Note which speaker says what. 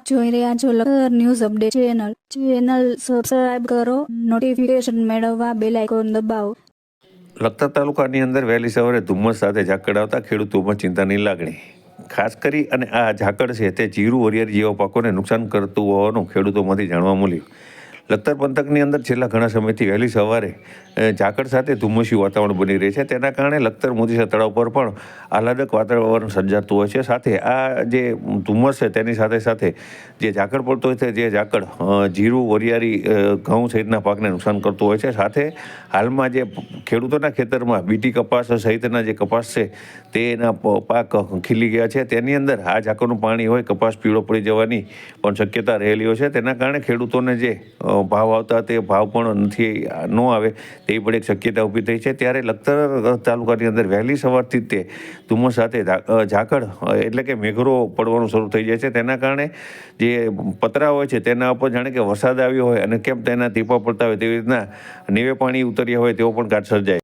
Speaker 1: આપ જોઈ રહ્યા છો Lakhtar news update channel subscribe કરો, નોટિફિકેશન મેળવવા બેલ આઇકોન દબાવો।
Speaker 2: લખતર તાલુકાની અંદર વહેલી સવારે ધુમ્મસ સાથે ઝાકળ આવતા ખેડૂતોમાં ચિંતાની લાગણી। ખાસ કરી અને આ ઝાકળ છે તે જીરું, વરિયાળી જેવા પાકોને નુકસાન કરતું હોવાનું ખેડૂતોમાંથી જાણવા મળ્યું। લખતર પંથકની અંદર છેલ્લા ઘણા સમયથી વહેલી સવારે ઝાકળ સાથે ધુમ્મસ્યું વાતાવરણ બની રહે છે। તેના કારણે લખતર મોદીસા તળાવ પર પણ આહલાદક વાતાવરણ સર્જાતું હોય છે। સાથે આ જે ધુમ્મસ છે તેની સાથે સાથે જે ઝાકળ પડતો હોય છે, જે ઝાકળ જીરું, વરિયાળી, ઘઉં સહિતના પાકને નુકસાન કરતું હોય છે। સાથે હાલમાં જે ખેડૂતોના ખેતરમાં બીટી કપાસ સહિતના જે કપાસ છે તેના પાક ખીલી ગયા છે, તેની અંદર આ ઝાકળનું પાણી હોય કપાસ પીળો પડી જવાની પણ શક્યતા રહેલી હોય છે। તેના કારણે ખેડૂતોને જે ભાવ આવતા તે ભાવ પણ ન આવે તેવી પણ એક શક્યતા ઊભી થઈ છે। ત્યારે લખતર તાલુકાની અંદર વહેલી સવારથી તે ધુમ્મસ સાથે ઝાકળ એટલે કે મેઘરો પડવાનું શરૂ થઈ જાય છે। તેના કારણે જે પતરા હોય છે તેના ઉપર જાણે કે વરસાદ આવ્યો હોય અને કેમ તેના ટીપા પડતા હોય તેવી રીતના નેવે પાણી ઉતર્યા હોય તેવો પણ ઘાટ સર્જાય।